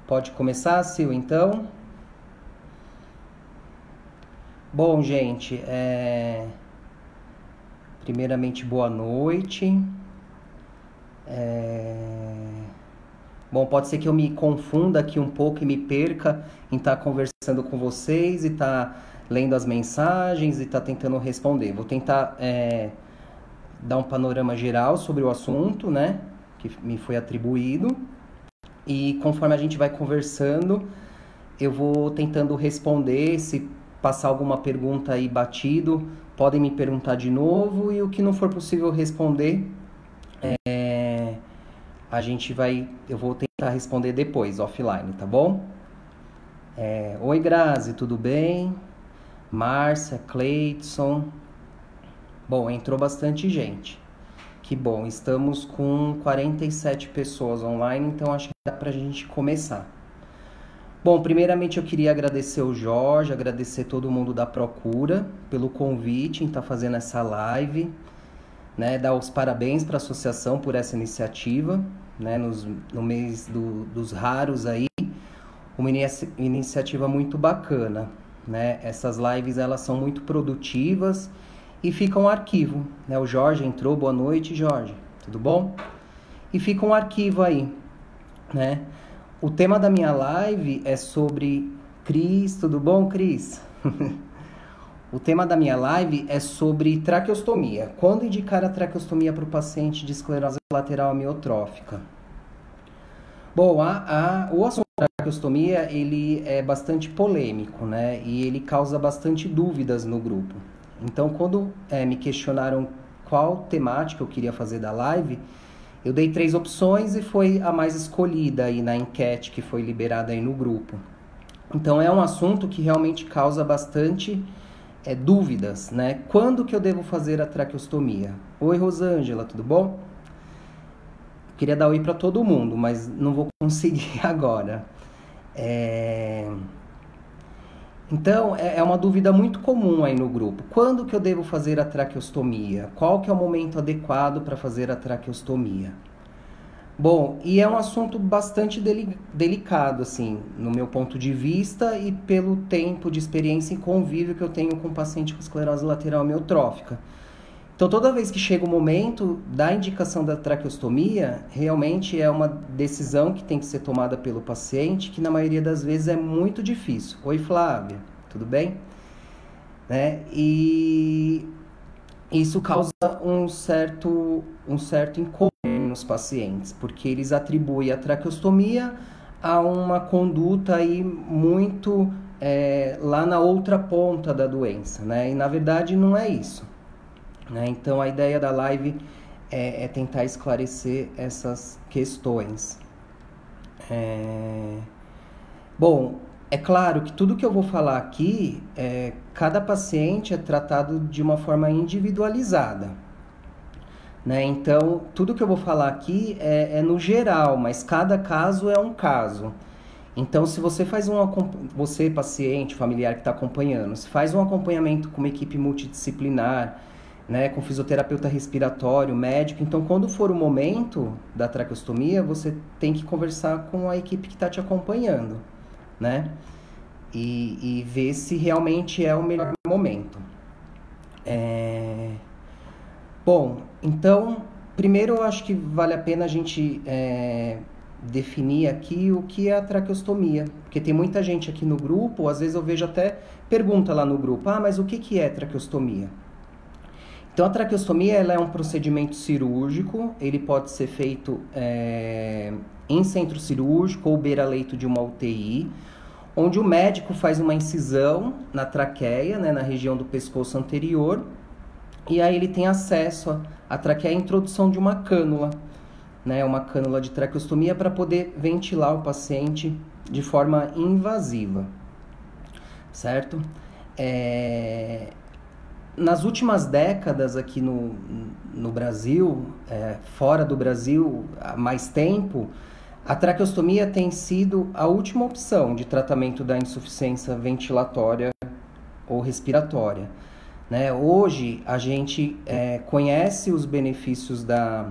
Pode começar, Sil, então? Bom, gente, primeiramente, boa noite. Bom, pode ser que eu me confunda aqui um pouco e me perca em estar conversando com vocês e estar lendo as mensagens e estar tentando responder. Vou tentar dar um panorama geral sobre o assunto, né, que me foi atribuído. E conforme a gente vai conversando, eu vou tentando responder. Se passar alguma pergunta aí batido, podem me perguntar de novo. E o que não for possível responder, eu vou tentar responder depois, offline, tá bom? Oi, Grazi, tudo bem? Márcia, Cleidson. Bom, entrou bastante gente. Que bom, estamos com 47 pessoas online, então acho que dá pra gente começar. Bom, primeiramente eu queria agradecer o Jorge, agradecer todo mundo da Procura pelo convite em estar fazendo essa live, né, dar os parabéns para a associação por essa iniciativa, né, no mês dos raros aí, uma iniciativa muito bacana, né, essas lives elas são muito produtivas e fica um arquivo, né, o Jorge entrou, boa noite, Jorge, tudo bom? E fica um arquivo aí, né, o tema da minha live é sobre Cris, tudo bom, Cris? O tema da minha live é sobre traqueostomia. Quando indicar a traqueostomia para o paciente de esclerose lateral amiotrófica? Bom, o assunto da traqueostomia, ele é bastante polêmico, né? E ele causa bastante dúvidas no grupo. Então, quando me questionaram qual temática eu queria fazer da live, eu dei 3 opções e foi a mais escolhida aí na enquete que foi liberada aí no grupo. Então, é um assunto que realmente causa bastante dúvidas, né? Quando que eu devo fazer a traqueostomia? Oi, Rosângela, tudo bom? Queria dar oi para todo mundo, mas não vou conseguir agora. Então, é uma dúvida muito comum aí no grupo. Quando que eu devo fazer a traqueostomia? Qual que é o momento adequado para fazer a traqueostomia? Bom, e é um assunto bastante delicado, assim, no meu ponto de vista e pelo tempo de experiência e convívio que eu tenho com paciente com esclerose lateral amiotrófica. Então, toda vez que chega o momento da indicação da traqueostomia, realmente é uma decisão que tem que ser tomada pelo paciente, que na maioria das vezes é muito difícil. Oi, Flávia, tudo bem? Né? E isso causa um certo incômodo nos pacientes, porque eles atribuem a traqueostomia a uma conduta aí muito lá na outra ponta da doença, né? E na verdade não é isso. Então, a ideia da live é tentar esclarecer essas questões. Bom, é claro que tudo que eu vou falar aqui, cada paciente é tratado de uma forma individualizada, né? Então, tudo que eu vou falar aqui é no geral, mas cada caso é um caso. Então, se você você paciente, familiar que está acompanhando, se faz um acompanhamento com uma equipe multidisciplinar, né, com fisioterapeuta respiratório, médico, então quando for o momento da traqueostomia, você tem que conversar com a equipe que está te acompanhando, né, e ver se realmente é o melhor momento. Bom, então, primeiro eu acho que vale a pena a gente definir aqui o que é a traqueostomia, porque tem muita gente aqui no grupo, às vezes eu vejo até pergunta lá no grupo, mas o que é traqueostomia? Então, a traqueostomia ela é um procedimento cirúrgico, ele pode ser feito em centro cirúrgico ou beira-leito de uma UTI, onde o médico faz uma incisão na traqueia, né, na região do pescoço anterior, e aí ele tem acesso à traqueia, a introdução de uma cânula, né, uma cânula de traqueostomia para poder ventilar o paciente de forma invasiva, certo? Nas últimas décadas aqui no Brasil, fora do Brasil, há mais tempo, a traqueostomia tem sido a última opção de tratamento da insuficiência ventilatória ou respiratória, né? Hoje, a gente conhece os benefícios da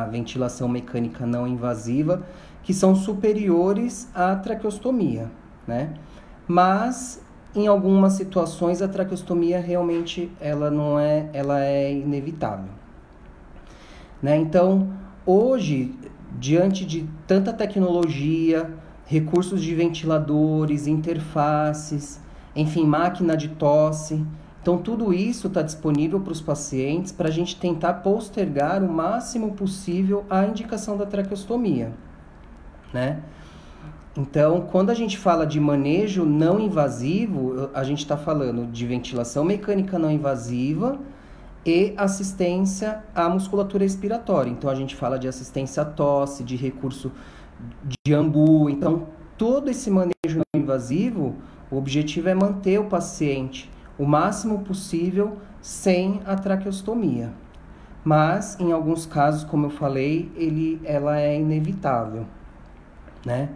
ventilação mecânica não invasiva, que são superiores à traqueostomia, né? Mas em algumas situações a traqueostomia realmente ela é inevitável, né? Então, hoje, diante de tanta tecnologia, recursos de ventiladores, interfaces, enfim, máquina de tosse, então tudo isso está disponível para os pacientes para a gente tentar postergar o máximo possível a indicação da traqueostomia, né? Então, quando a gente fala de manejo não invasivo, a gente está falando de ventilação mecânica não invasiva e assistência à musculatura respiratória. Então, a gente fala de assistência à tosse, de recurso de AMBU. Então, todo esse manejo não invasivo, o objetivo é manter o paciente o máximo possível sem a traqueostomia. Mas, em alguns casos, como eu falei, ela é inevitável, né?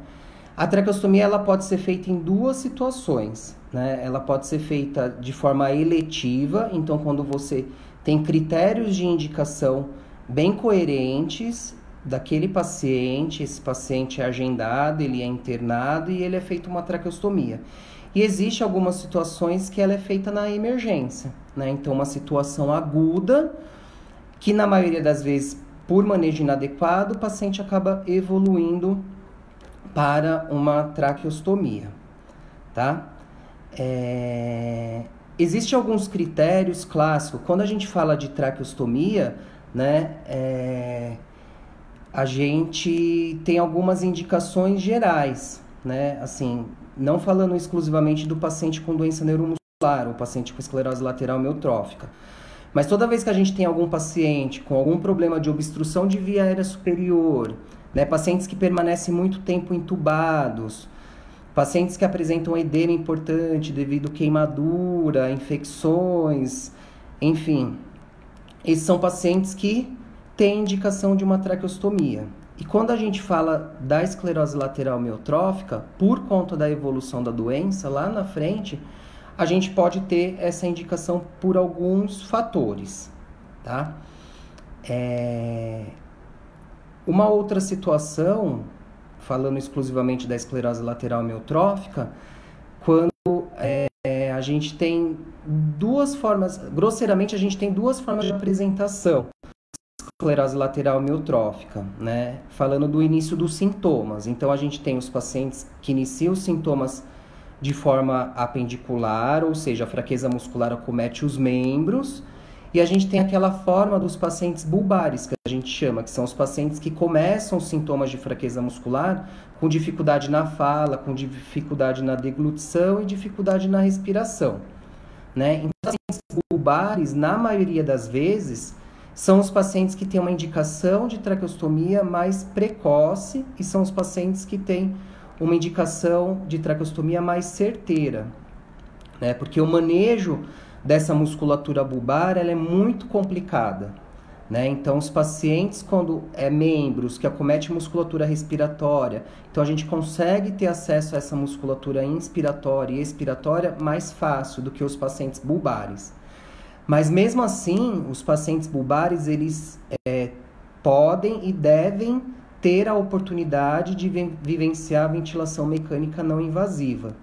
A traqueostomia ela pode ser feita em duas situações, né? Ela pode ser feita de forma eletiva, então quando você tem critérios de indicação bem coerentes daquele paciente, esse paciente é agendado, ele é internado e ele é feita uma traqueostomia. E existe algumas situações que ela é feita na emergência, né? Então uma situação aguda, que na maioria das vezes, por manejo inadequado, o paciente acaba evoluindo para uma traqueostomia, tá? Existem alguns critérios clássicos. Quando a gente fala de traqueostomia, né, a gente tem algumas indicações gerais, né? Assim, não falando exclusivamente do paciente com doença neuromuscular, ou paciente com esclerose lateral amiotrófica. Mas toda vez que a gente tem algum paciente com algum problema de obstrução de via aérea superior, né, pacientes que permanecem muito tempo entubados, pacientes que apresentam edema importante devido a queimadura, infecções, enfim, esses são pacientes que têm indicação de uma traqueostomia. E quando a gente fala da esclerose lateral amiotrófica, por conta da evolução da doença, lá na frente, a gente pode ter essa indicação por alguns fatores, tá? Uma outra situação, falando exclusivamente da esclerose lateral amiotrófica, quando a gente tem duas formas, grosseiramente a gente tem duas formas de apresentação da esclerose lateral amiotrófica, né? Falando do início dos sintomas. Então a gente tem os pacientes que iniciam os sintomas de forma apendicular, ou seja, a fraqueza muscular acomete os membros, e a gente tem aquela forma dos pacientes bulbares, que a gente chama, que são os pacientes que começam os sintomas de fraqueza muscular com dificuldade na fala, com dificuldade na deglutição e dificuldade na respiração, né? Então, os pacientes bulbares, na maioria das vezes, são os pacientes que têm uma indicação de traqueostomia mais precoce e são os pacientes que têm uma indicação de traqueostomia mais certeira, né? Porque o manejo dessa musculatura bulbar, ela é muito complicada, né? Então, os pacientes, quando membros que acometem musculatura respiratória, então a gente consegue ter acesso a essa musculatura inspiratória e expiratória mais fácil do que os pacientes bulbares. Mas, mesmo assim, os pacientes bulbares, eles podem e devem ter a oportunidade de vivenciar a ventilação mecânica não invasiva,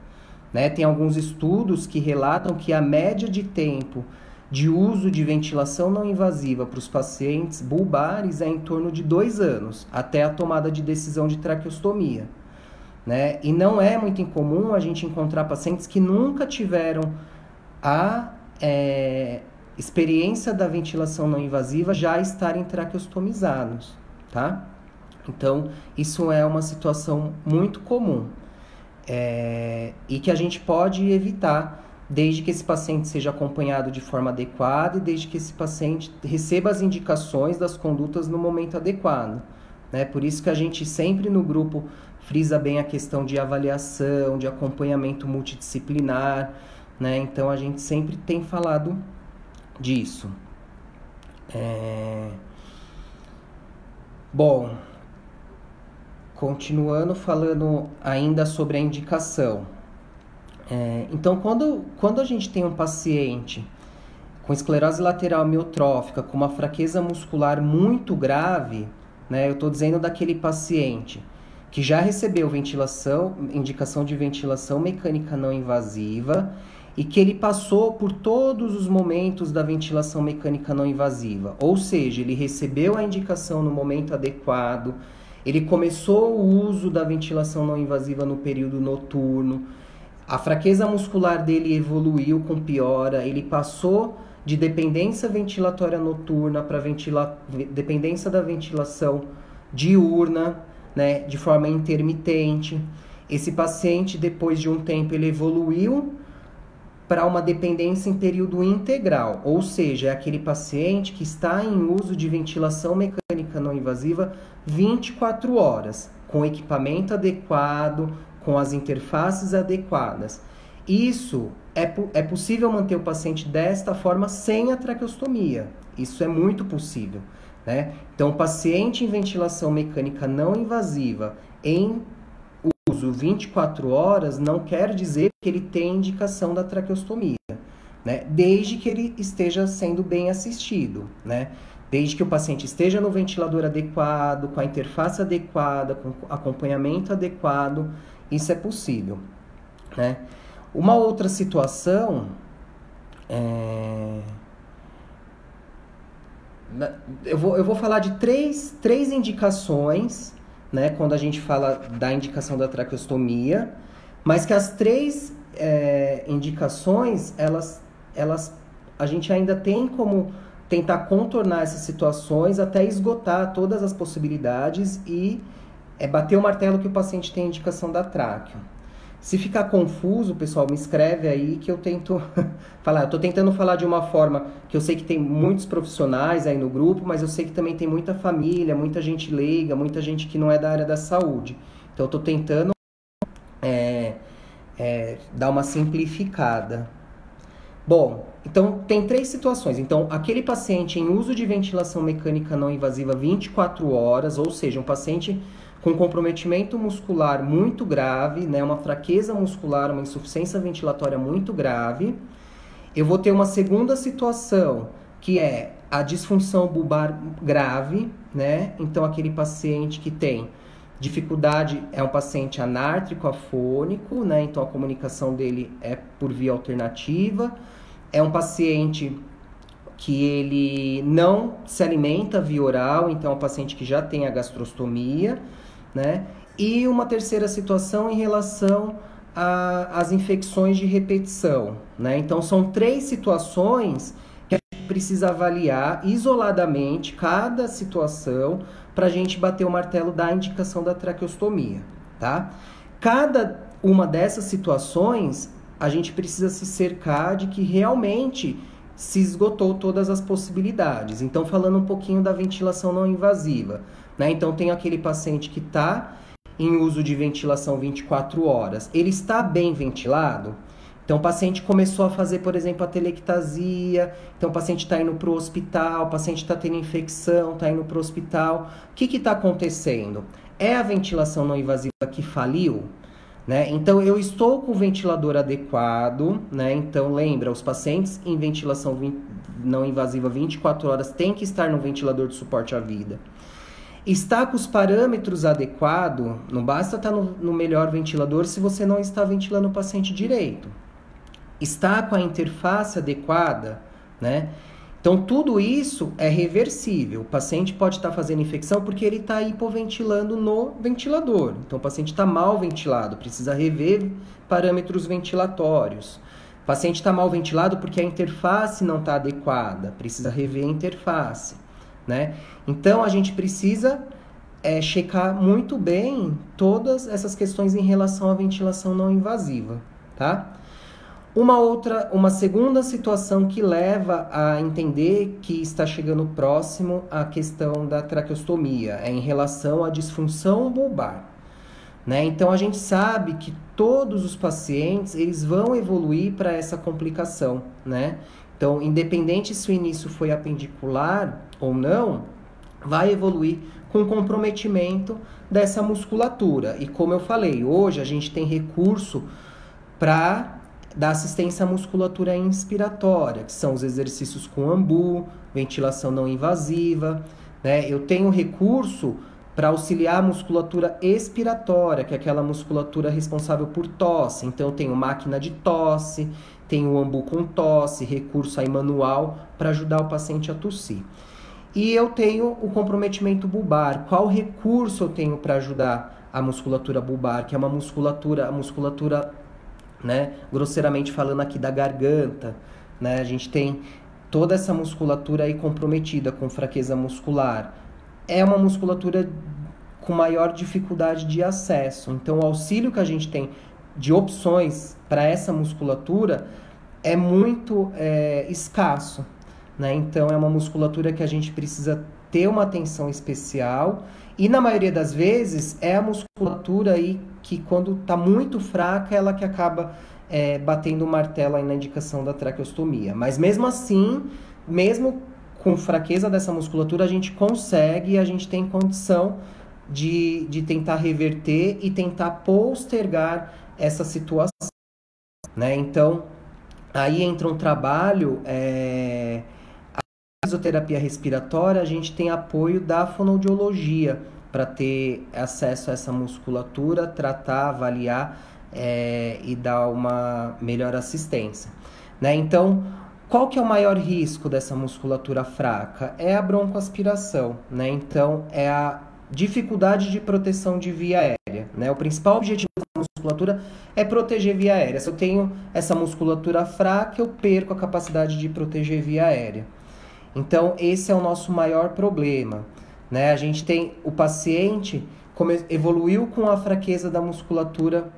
né? Tem alguns estudos que relatam que a média de tempo de uso de ventilação não invasiva para os pacientes bulbares é em torno de 2 anos, até a tomada de decisão de traqueostomia, né? E não é muito incomum a gente encontrar pacientes que nunca tiveram a experiência da ventilação não invasiva já estarem traqueostomizados, tá? Então, isso é uma situação muito comum. E que a gente pode evitar desde que esse paciente seja acompanhado de forma adequada e desde que esse paciente receba as indicações das condutas no momento adequado, né? Por isso que a gente sempre no grupo frisa bem a questão de avaliação, de acompanhamento multidisciplinar, né? Então a gente sempre tem falado disso. Bom, continuando falando ainda sobre a indicação. Então, quando a gente tem um paciente com esclerose lateral amiotrófica, com uma fraqueza muscular muito grave, né, eu estou dizendo daquele paciente que já recebeu indicação de ventilação mecânica não invasiva e que ele passou por todos os momentos da ventilação mecânica não invasiva. Ou seja, ele recebeu a indicação no momento adequado, ele começou o uso da ventilação não invasiva no período noturno, a fraqueza muscular dele evoluiu com piora, ele passou de dependência ventilatória noturna para dependência da ventilação diurna, né, de forma intermitente. Esse paciente, depois de um tempo, ele evoluiu para uma dependência em período integral, ou seja, é aquele paciente que está em uso de ventilação mecânica não invasiva 24 horas, com equipamento adequado, com as interfaces adequadas. Isso é possível manter o paciente desta forma sem a traqueostomia. Isso é muito possível, né? Então, o paciente em ventilação mecânica não invasiva em uso 24 horas não quer dizer que ele tem indicação da traqueostomia, né? Desde que ele esteja sendo bem assistido, né? Desde que o paciente esteja no ventilador adequado, com a interface adequada, com acompanhamento adequado, isso é possível, né? Uma outra situação eu vou falar de três indicações, né, quando a gente fala da indicação da traqueostomia, mas que as três indicações, a gente ainda tem como tentar contornar essas situações até esgotar todas as possibilidades e bater o martelo que o paciente tem indicação da tráqueo. Se ficar confuso, pessoal, me escreve aí que eu tento falar. Eu estou tentando falar de uma forma que eu sei que tem muitos profissionais aí no grupo, mas eu sei que também tem muita família, muita gente leiga, muita gente que não é da área da saúde. Então, eu estou tentando dar uma simplificada. Bom, então tem três situações. Então, aquele paciente em uso de ventilação mecânica não invasiva 24 horas, ou seja, um paciente com comprometimento muscular muito grave, né, uma fraqueza muscular, uma insuficiência ventilatória muito grave. Eu vou ter uma segunda situação, que é a disfunção bulbar grave, né? Então, aquele paciente que tem dificuldade, é um paciente anártrico afônico, né? Então, a comunicação dele é por via alternativa. É um paciente que ele não se alimenta via oral, então é um paciente que já tem a gastrostomia, né? E uma terceira situação em relação às infecções de repetição, né? Então, são três situações que a gente precisa avaliar isoladamente cada situação para a gente bater o martelo da indicação da traqueostomia, tá? Cada uma dessas situações, a gente precisa se cercar de que realmente se esgotou todas as possibilidades. Então, falando um pouquinho da ventilação não invasiva, né? Então, tem aquele paciente que está em uso de ventilação 24 horas. Ele está bem ventilado? Então, o paciente começou a fazer, por exemplo, a telectasia. Então, o paciente está indo para o hospital, o paciente está tendo infecção, está indo para o hospital. O que está acontecendo? É a ventilação não invasiva que faliu? Né? Então, eu estou com o ventilador adequado, né? Então, lembra, os pacientes em ventilação não invasiva 24 horas têm que estar no ventilador de suporte à vida. Está com os parâmetros adequados, não basta estar no melhor ventilador se você não está ventilando o paciente direito. Está com a interface adequada, né? Então, tudo isso é reversível. O paciente pode estar fazendo infecção porque ele está hipoventilando no ventilador. Então, o paciente está mal ventilado, precisa rever parâmetros ventilatórios. O paciente está mal ventilado porque a interface não está adequada, precisa rever a interface, né? Então, a gente precisa checar muito bem todas essas questões em relação à ventilação não invasiva, tá? Uma segunda situação que leva a entender que está chegando próximo à questão da traqueostomia é em relação à disfunção bulbar, né? Então, a gente sabe que todos os pacientes, eles vão evoluir para essa complicação, né? Então, independente se o início foi apendicular ou não, vai evoluir com comprometimento dessa musculatura. E como eu falei, hoje a gente tem recurso para da assistência à musculatura inspiratória, que são os exercícios com ambu, ventilação não invasiva, né? Eu tenho recurso para auxiliar a musculatura expiratória, que é aquela musculatura responsável por tosse. Então, eu tenho máquina de tosse, tenho o ambu com tosse, recurso aí manual para ajudar o paciente a tossir. E eu tenho o comprometimento bulbar. Qual recurso eu tenho para ajudar a musculatura bulbar? Que é uma musculatura, né, grosseiramente falando aqui da garganta, né? A gente tem toda essa musculatura aí comprometida com fraqueza muscular. É uma musculatura com maior dificuldade de acesso. Então, o auxílio que a gente tem de opções para essa musculatura é muito escasso, né? Então, é uma musculatura que a gente precisa ter uma atenção especial e, na maioria das vezes, é a musculatura aí que, quando está muito fraca, ela que acaba batendo o martelo aí na indicação da traqueostomia. Mas, mesmo assim, mesmo com fraqueza dessa musculatura, a gente consegue e a gente tem condição de tentar reverter e tentar postergar essa situação, né? Então, aí entra um trabalho, a fisioterapia respiratória, a gente tem apoio da fonoaudiologia para ter acesso a essa musculatura, tratar, avaliar e dar uma melhor assistência, né? Então, qual que é o maior risco dessa musculatura fraca? É a broncoaspiração, né? Então, é a dificuldade de proteção de via aérea, né? O principal objetivo da musculatura é proteger via aérea. Se eu tenho essa musculatura fraca, eu perco a capacidade de proteger via aérea. Então, esse é o nosso maior problema, né? A gente tem o paciente como evoluiu com a fraqueza da musculatura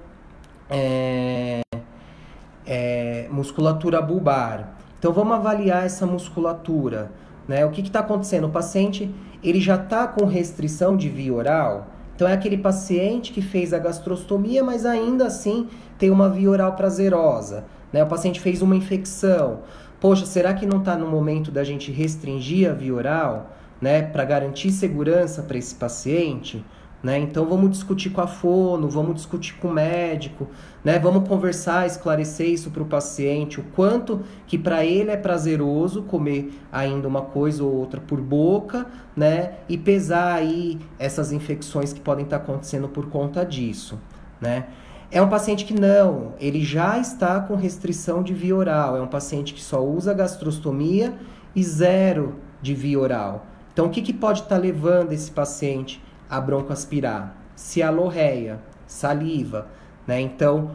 musculatura bulbar. Então, vamos avaliar essa musculatura, né? O que está acontecendo? O paciente ele já está com restrição de via oral. Então, é aquele paciente que fez a gastrostomia, mas ainda assim tem uma via oral prazerosa, né? O paciente fez uma infecção. Poxa, será que não está no momento da gente restringir a via oral, né? Para garantir segurança para esse paciente? Né? Então, vamos discutir com a fono, vamos discutir com o médico, né? Vamos conversar, esclarecer isso para o paciente, o quanto que para ele é prazeroso comer ainda uma coisa ou outra por boca, né? E pesar aí essas infecções que podem estar acontecendo por conta disso, né? É um paciente que não, ele já está com restrição de via oral, é um paciente que só usa gastrostomia e zero de via oral. Então, o que pode estar levando esse paciente a broncoaspirar? Cialorreia, saliva, né? Então,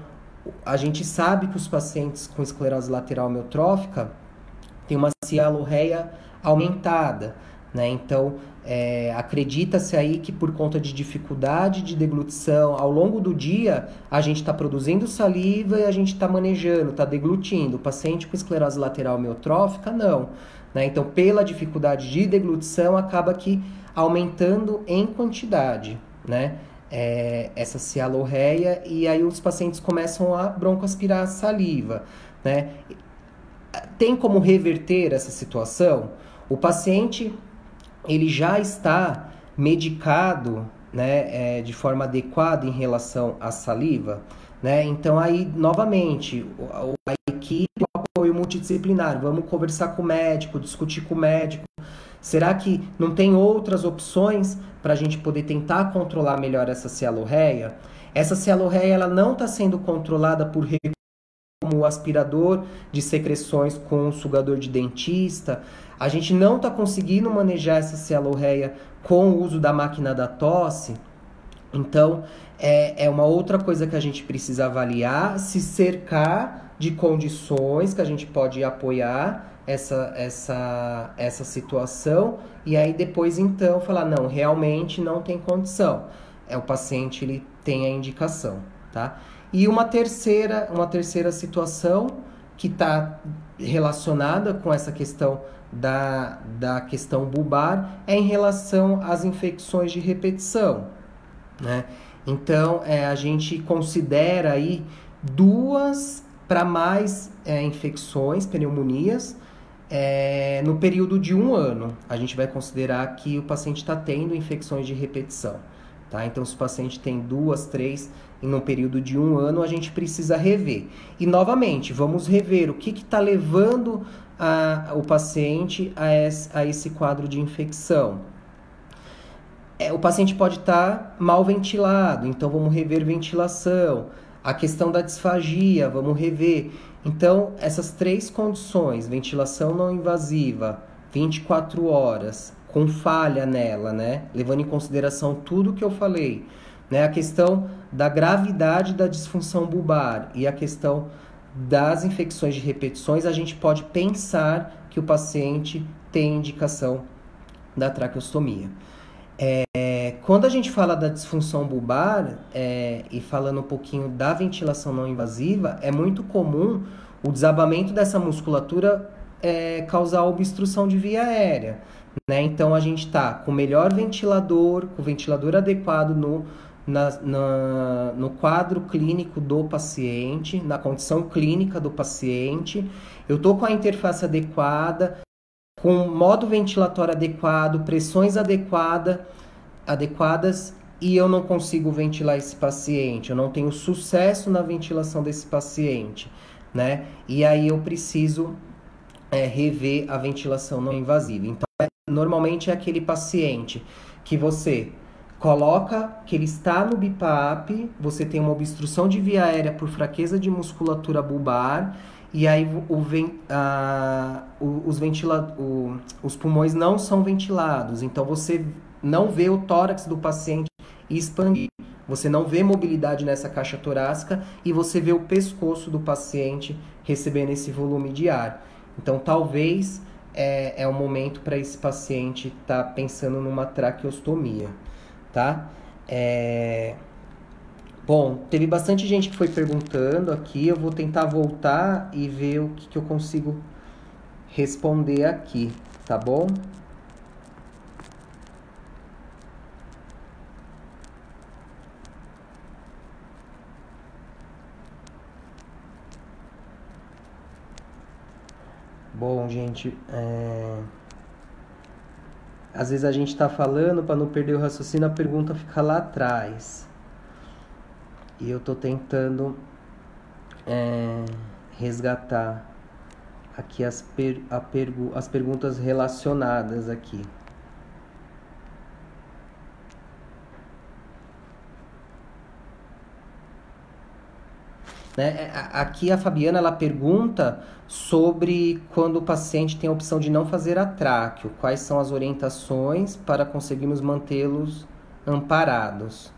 a gente sabe que os pacientes com esclerose lateral amiotrófica têm uma cialorreia aumentada, né? Então, acredita-se aí que por conta de dificuldade de deglutição, ao longo do dia, a gente está produzindo saliva e a gente está manejando, está deglutindo. O paciente com esclerose lateral amiotrófica, não, né? Então, pela dificuldade de deglutição, acaba que aumentando em quantidade, né? Essa cialorreia, e aí os pacientes começam a broncoaspirar a saliva, né? Tem como reverter essa situação? O paciente ele já está medicado, né, de forma adequada em relação à saliva, né? Então aí novamente a equipe, o apoio multidisciplinar, vamos conversar com o médico, discutir com o médico. Será que não tem outras opções para a gente poder tentar controlar melhor essa cialorreia? Essa cialorreia ela não está sendo controlada por como o aspirador de secreções com o sugador de dentista. A gente não está conseguindo manejar essa cialorreia com o uso da máquina da tosse. Então, é uma outra coisa que a gente precisa avaliar, se cercar de condições que a gente pode apoiar essa situação, e aí depois então falar, não, realmente não tem condição. O paciente ele tem a indicação, tá? E uma terceira situação que está relacionada com essa questão da questão bulbar é em relação às infecções de repetição, né? Então, a gente considera aí 2 para mais infecções, pneumonias, no período de 1 ano. A gente vai considerar que o paciente está tendo infecções de repetição, tá? Então, se o paciente tem 2, 3 em um período de 1 ano, a gente precisa rever. E, novamente, vamos rever o que está levando o paciente a esse quadro de infecção. O paciente pode estar mal ventilado, então vamos rever ventilação. A questão da disfagia, vamos rever. Então, essas três condições, ventilação não invasiva, 24 horas, com falha nela, né? Levando em consideração tudo que eu falei, né? A questão da gravidade da disfunção bulbar e a questão das infecções de repetições, a gente pode pensar que o paciente tem indicação da traqueostomia. Quando a gente fala da disfunção bulbar, e falando um pouquinho da ventilação não invasiva, é muito comum o desabamento dessa musculatura causar obstrução de via aérea, né? Então a gente está com o melhor ventilador, com o ventilador adequado no quadro clínico do paciente, na condição clínica do paciente, eu estou com a interface adequada, com modo ventilatório adequado, pressões adequadas, e eu não consigo ventilar esse paciente, eu não tenho sucesso na ventilação desse paciente, né? E aí eu preciso rever a ventilação não invasiva. Então, normalmente é aquele paciente que você coloca que ele está no BIPAP, você tem uma obstrução de via aérea por fraqueza de musculatura bulbar, e aí os pulmões não são ventilados, então você não vê o tórax do paciente expandir, você não vê mobilidade nessa caixa torácica e você vê o pescoço do paciente recebendo esse volume de ar. Então, talvez é o momento para esse paciente estar pensando numa traqueostomia, tá? Bom, teve bastante gente que foi perguntando aqui, eu vou tentar voltar e ver o que eu consigo responder aqui, tá bom? Bom, gente, às vezes a gente está falando, para não perder o raciocínio, a pergunta fica lá atrás. E eu estou tentando resgatar aqui as perguntas relacionadas aqui. Né? Aqui a Fabiana ela pergunta sobre quando o paciente tem a opção de não fazer a tráqueo, quais são as orientações para conseguirmos mantê-los amparados.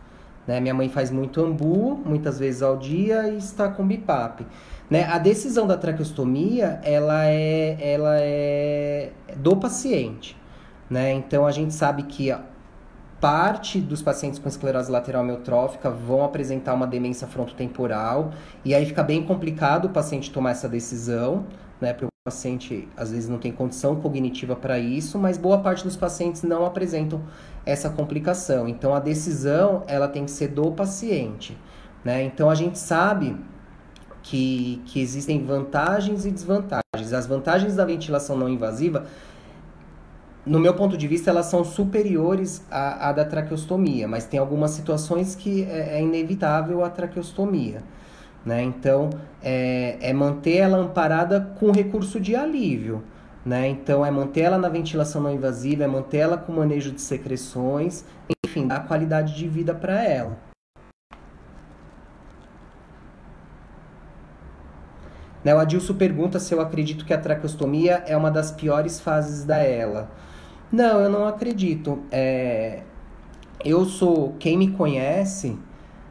Né? Minha mãe faz muito ambu, muitas vezes ao dia, e está com BIPAP. Né? A decisão da traqueostomia ela é do paciente. Né? Então a gente sabe que parte dos pacientes com esclerose lateral amiotrófica vão apresentar uma demência frontotemporal, e aí fica bem complicado o paciente tomar essa decisão, né? Porque o paciente às vezes não tem condição cognitiva para isso, mas boa parte dos pacientes não apresentam essa complicação. Então a decisão ela tem que ser do paciente, né? Então a gente sabe que existem vantagens e desvantagens. As vantagens da ventilação não invasiva, no meu ponto de vista, elas são superiores à da traqueostomia, mas tem algumas situações que é inevitável a traqueostomia, né? Então, é manter ela amparada com recurso de alívio, né? Então, é manter ela na ventilação não invasiva, é manter ela com manejo de secreções, enfim, dar qualidade de vida para ela. Né? O Adilson pergunta se eu acredito que a traqueostomia é uma das piores fases da ELA. Não, eu não acredito. Quem me conhece,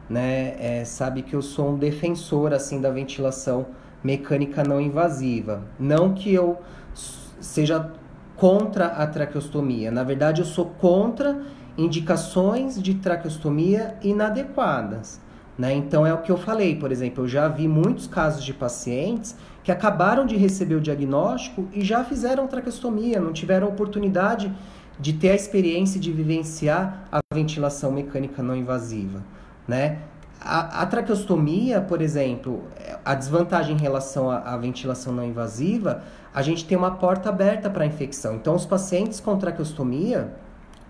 né, sabe que eu sou um defensor assim da ventilação mecânica não invasiva. Não que eu seja contra a traqueostomia. Na verdade, eu sou contra indicações de traqueostomia inadequadas. Né? Então, é o que eu falei, por exemplo, eu já vi muitos casos de pacientes que acabaram de receber o diagnóstico e já fizeram traqueostomia, não tiveram oportunidade de ter a experiência de vivenciar a ventilação mecânica não invasiva, né? A traqueostomia, por exemplo, a desvantagem em relação à ventilação não invasiva, a gente tem uma porta aberta para a infecção. Então, os pacientes com traqueostomia,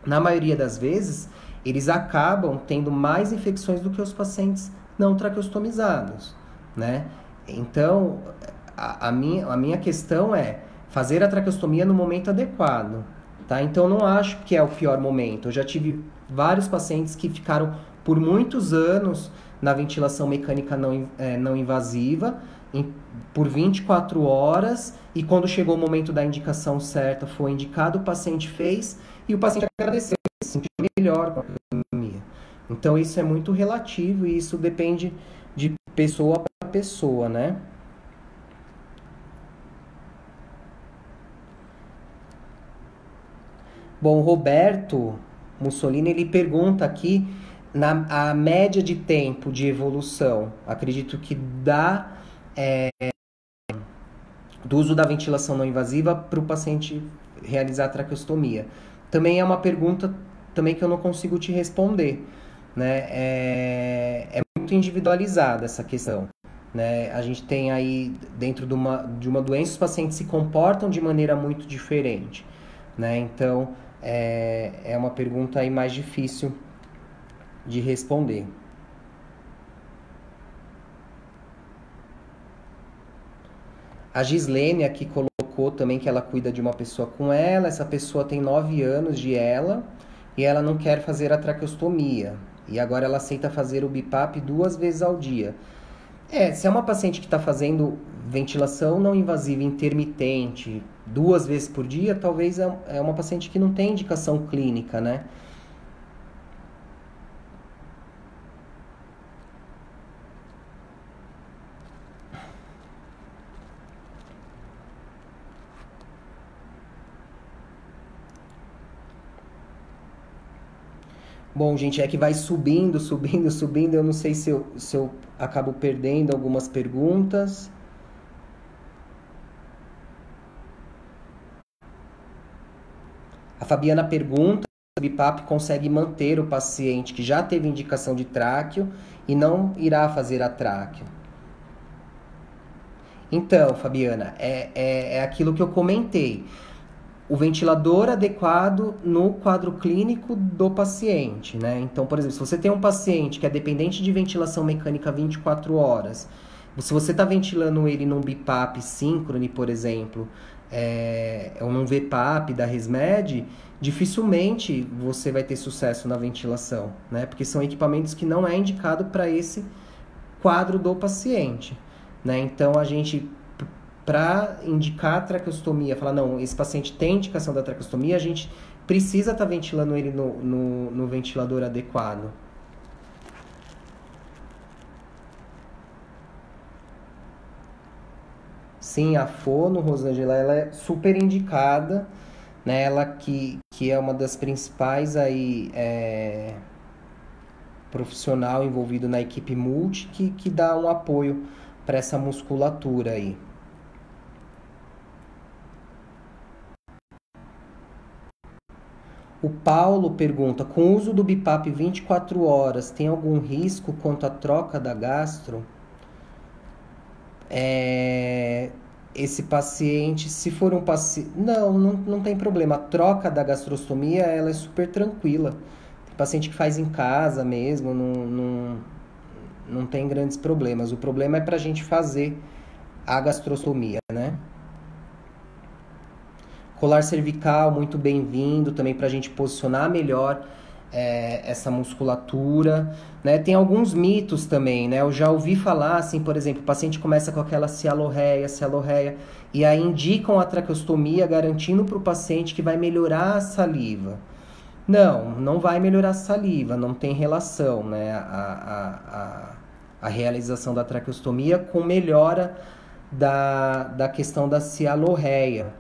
na maioria das vezes, eles acabam tendo mais infecções do que os pacientes não traqueostomizados, né? Então, a minha questão é fazer a traqueostomia no momento adequado, tá? Então, eu não acho que é o pior momento. Eu já tive vários pacientes que ficaram por muitos anos na ventilação mecânica não invasiva, por 24 horas, e quando chegou o momento da indicação certa, foi indicado, o paciente fez, e o paciente agradeceu, se sentiu melhor com a traqueostomia. Então, isso é muito relativo, e isso depende de pessoa para pessoa, né? Bom, Roberto Mussolini, ele pergunta aqui a média de tempo de evolução. Acredito que do uso da ventilação não invasiva para o paciente realizar a traqueostomia. Também é uma pergunta também que eu não consigo te responder, né? É muito individualizada essa questão, né? A gente tem aí, dentro de uma doença, os pacientes se comportam de maneira muito diferente, né? Então, é uma pergunta aí mais difícil de responder. A Gislene aqui colocou também que ela cuida de uma pessoa com ela. Essa pessoa tem 9 anos de ela e ela não quer fazer a traqueostomia. E agora ela aceita fazer o BiPAP 2 vezes ao dia. Se é uma paciente que está fazendo ventilação não invasiva intermitente 2 vezes por dia, talvez é uma paciente que não tem indicação clínica, né? Bom, gente, é que vai subindo, subindo, subindo. Eu não sei se eu acabo perdendo algumas perguntas. A Fabiana pergunta se o BiPAP consegue manter o paciente que já teve indicação de tráqueo e não irá fazer a tráqueo. Então, Fabiana, é aquilo que eu comentei. O ventilador adequado no quadro clínico do paciente, né? Então, por exemplo, se você tem um paciente que é dependente de ventilação mecânica 24 horas, se você está ventilando ele num BiPAP síncrone, por exemplo, ou num VPAP da ResMed, dificilmente você vai ter sucesso na ventilação, né? Porque são equipamentos que não é indicado para esse quadro do paciente, né? Então, a gente, para indicar a traqueostomia, falar, não, esse paciente tem indicação da traqueostomia, a gente precisa estar ventilando ele no ventilador adequado. Sim, a fono, Rosângela, ela é super indicada, né? Ela que é uma das principais aí, profissional envolvido na equipe multi, que dá um apoio para essa musculatura aí. O Paulo pergunta, com o uso do BiPAP 24 horas, tem algum risco quanto à troca da gastro? Esse paciente, se for um paciente... Não tem problema. A troca da gastrostomia, ela é super tranquila. Tem paciente que faz em casa mesmo, não tem grandes problemas. O problema é pra gente fazer a gastrostomia, né? Colar cervical, muito bem-vindo também para a gente posicionar melhor essa musculatura, né? Tem alguns mitos também, né? Eu já ouvi falar, assim, por exemplo, o paciente começa com aquela cialorreia, e aí indicam a traqueostomia garantindo para o paciente que vai melhorar a saliva. Não vai melhorar a saliva, não tem relação, né? A realização da traqueostomia com melhora da questão da cialorreia.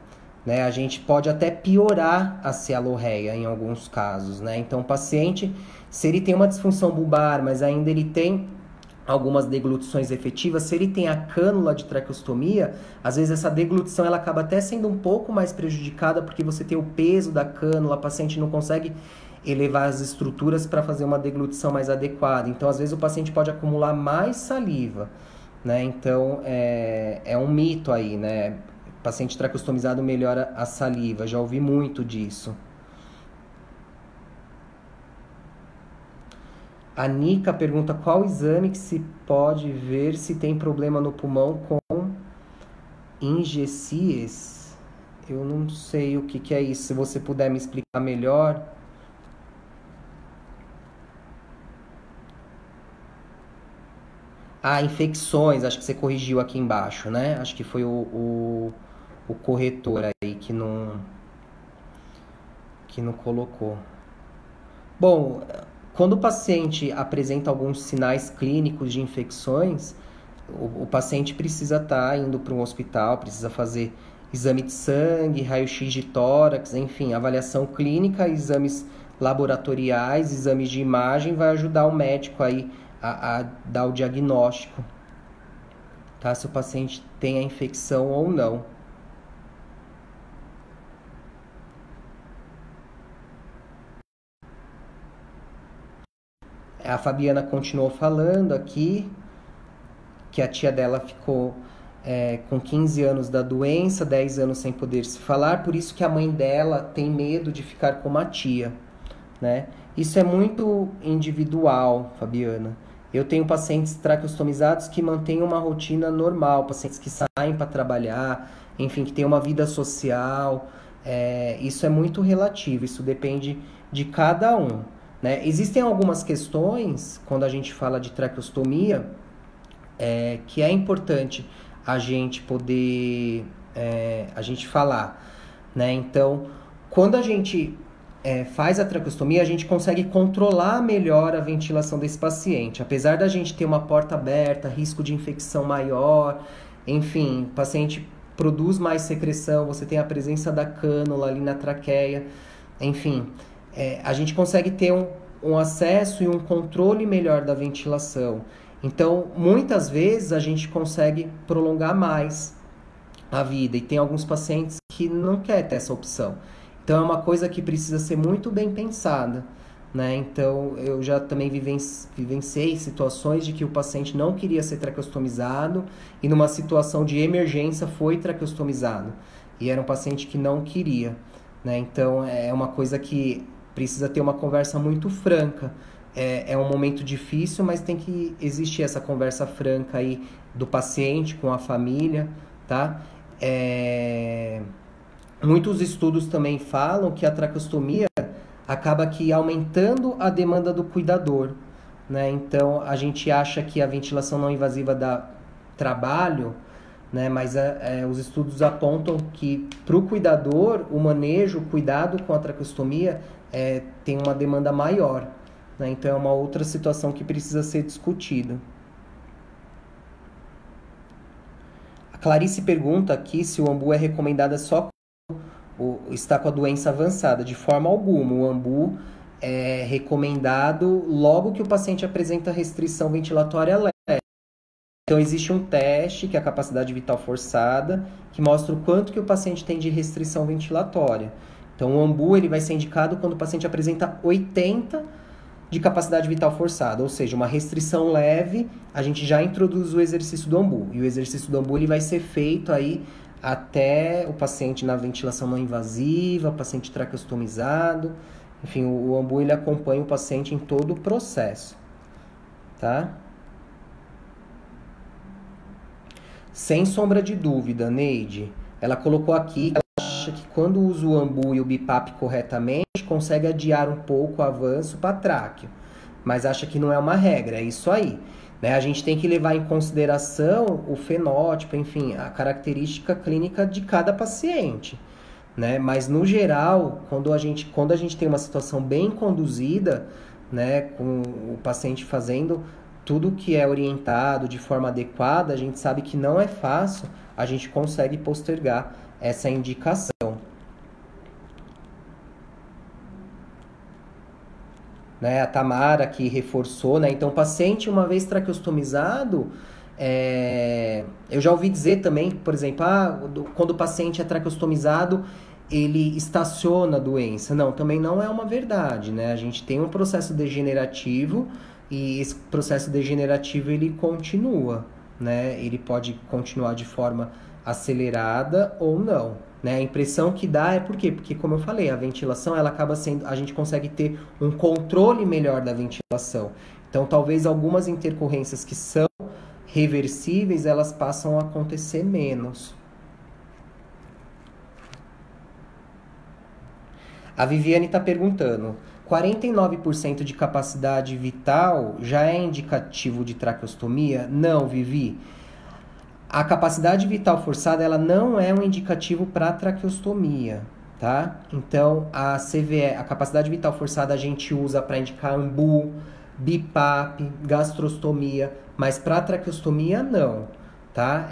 Né? A gente pode até piorar a cialorreia em alguns casos, né? Então, o paciente, se ele tem uma disfunção bulbar, mas ainda ele tem algumas deglutições efetivas, se ele tem a cânula de traqueostomia, às vezes essa deglutição ela acaba até sendo um pouco mais prejudicada porque você tem o peso da cânula, o paciente não consegue elevar as estruturas para fazer uma deglutição mais adequada. Então, às vezes o paciente pode acumular mais saliva, né? Então, é um mito aí, né? Paciente traqueostomizado melhora a saliva, já ouvi muito disso. A Nica pergunta qual exame que se pode ver se tem problema no pulmão com injecies. Eu não sei o que é isso, se você puder me explicar melhor. Ah, infecções, acho que você corrigiu aqui embaixo, né? Acho que foi o corretor aí que não colocou. Bom, quando o paciente apresenta alguns sinais clínicos de infecções, o paciente precisa estar indo para um hospital, precisa fazer exame de sangue, raio-x de tórax, enfim, avaliação clínica, exames laboratoriais, exames de imagem, vai ajudar o médico aí a dar o diagnóstico, tá? Se o paciente tem a infecção ou não. A Fabiana continuou falando aqui que a tia dela ficou com 15 anos da doença, 10 anos sem poder se falar, por isso que a mãe dela tem medo de ficar com uma tia, né? Isso é muito individual, Fabiana. Eu tenho pacientes traqueostomizados que mantêm uma rotina normal, pacientes que saem para trabalhar, enfim, que têm uma vida social. Isso é muito relativo, isso depende de cada um, né? Existem algumas questões, quando a gente fala de traqueostomia, que é importante a gente poder a gente falar, né? Então, quando a gente faz a traqueostomia, a gente consegue controlar melhor a ventilação desse paciente. Apesar da gente ter uma porta aberta, risco de infecção maior, enfim, o paciente produz mais secreção, você tem a presença da cânula ali na traqueia, enfim, a gente consegue ter um acesso e um controle melhor da ventilação. Então, muitas vezes a gente consegue prolongar mais a vida e tem alguns pacientes que não querem ter essa opção. Então, é uma coisa que precisa ser muito bem pensada, né? Então, eu já também vivenciei situações de que o paciente não queria ser traqueostomizado e numa situação de emergência foi traqueostomizado. E era um paciente que não queria, né? Então, é uma coisa que precisa ter uma conversa muito franca. É um momento difícil, mas tem que existir essa conversa franca aí do paciente com a família, tá? Muitos estudos também falam que a traqueostomia acaba aqui aumentando a demanda do cuidador, né? Então, a gente acha que a ventilação não invasiva dá trabalho, né? Mas os estudos apontam que para o cuidador, o manejo, o cuidado com a traqueostomia tem uma demanda maior, né? Então, é uma outra situação que precisa ser discutida. A Clarice pergunta aqui se o ambu é recomendado só está com a doença avançada. De forma alguma, o ambu é recomendado logo que o paciente apresenta restrição ventilatória leve. Então, existe um teste, que é a capacidade vital forçada, que mostra o quanto que o paciente tem de restrição ventilatória. Então, o ambu ele vai ser indicado quando o paciente apresenta 80 de capacidade vital forçada, ou seja, uma restrição leve, a gente já introduz o exercício do ambu. E o exercício do ambu ele vai ser feito aí até o paciente na ventilação não invasiva, paciente traqueostomizado. Enfim, o ambu ele acompanha o paciente em todo o processo, tá? Sem sombra de dúvida, Neide, ela colocou aqui que ela acha que quando usa o ambu e o BiPAP corretamente, consegue adiar um pouco o avanço para tráqueo, mas acha que não é uma regra, é isso aí. Né? A gente tem que levar em consideração o fenótipo, enfim, a característica clínica de cada paciente. Né? Mas, no geral, quando a gente tem uma situação bem conduzida, né, com o paciente fazendo tudo que é orientado de forma adequada, a gente sabe que não é fácil, a gente consegue postergar essa indicação. Né? A Tamara que reforçou, né? Então, o paciente, uma vez traqueostomizado, eu já ouvi dizer também, por exemplo, quando o paciente é traqueostomizado, ele estaciona a doença. Não, também não é uma verdade, né? A gente tem um processo degenerativo e esse processo degenerativo ele continua, né? Ele pode continuar de forma acelerada ou não. Né? A impressão que dá é por quê? Porque, como eu falei, a ventilação ela acaba sendo... A gente consegue ter um controle melhor da ventilação. Então, talvez algumas intercorrências que são reversíveis, elas passam a acontecer menos. A Viviane está perguntando, 49% de capacidade vital já é indicativo de traqueostomia? Não, Vivi. A capacidade vital forçada, ela não é um indicativo para traqueostomia, tá? Então, a CVE, a capacidade vital forçada, a gente usa para indicar AMBU, BIPAP, gastrostomia, mas para traqueostomia, não, tá?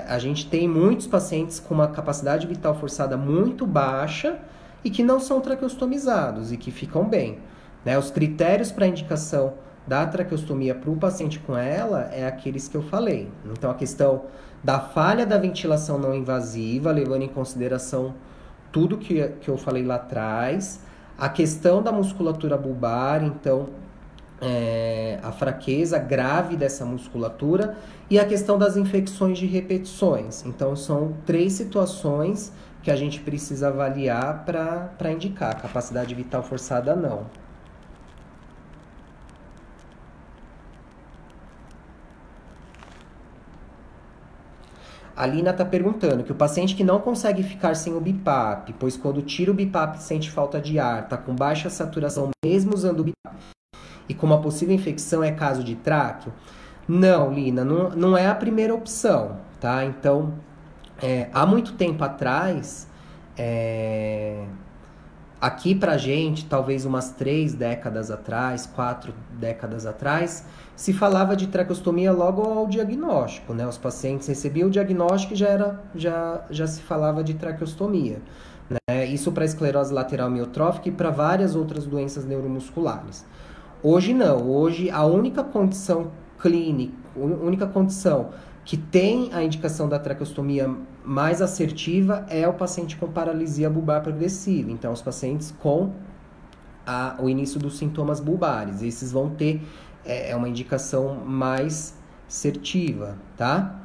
A gente tem muitos pacientes com uma capacidade vital forçada muito baixa e que não são traqueostomizados e que ficam bem, né? Os critérios para indicação da traqueostomia para o paciente com ela é aqueles que eu falei. Então, a questão da falha da ventilação não invasiva, levando em consideração tudo que eu falei lá atrás, a questão da musculatura bulbar, então, a fraqueza grave dessa musculatura e a questão das infecções de repetições. Então, são 3 situações que a gente precisa avaliar para indicar. Capacidade vital forçada, não. A Lina está perguntando que o paciente que não consegue ficar sem o BIPAP, pois quando tira o BIPAP sente falta de ar, está com baixa saturação mesmo usando o BIPAP, e com uma possível infecção é caso de tráqueo? Não, Lina, não é a primeira opção, tá? Então, há muito tempo atrás, aqui pra gente, talvez umas 3 décadas atrás, 4 décadas atrás, se falava de traqueostomia logo ao diagnóstico, né? Os pacientes recebiam o diagnóstico e já se falava de traqueostomia, né? Isso para esclerose lateral amiotrófica e para várias outras doenças neuromusculares. Hoje não, hoje a única condição clínica, a única condição que tem a indicação da traqueostomia mais assertiva é o paciente com paralisia bulbar progressiva. Então, os pacientes com o início dos sintomas bulbares. Esses vão ter uma indicação mais assertiva, tá?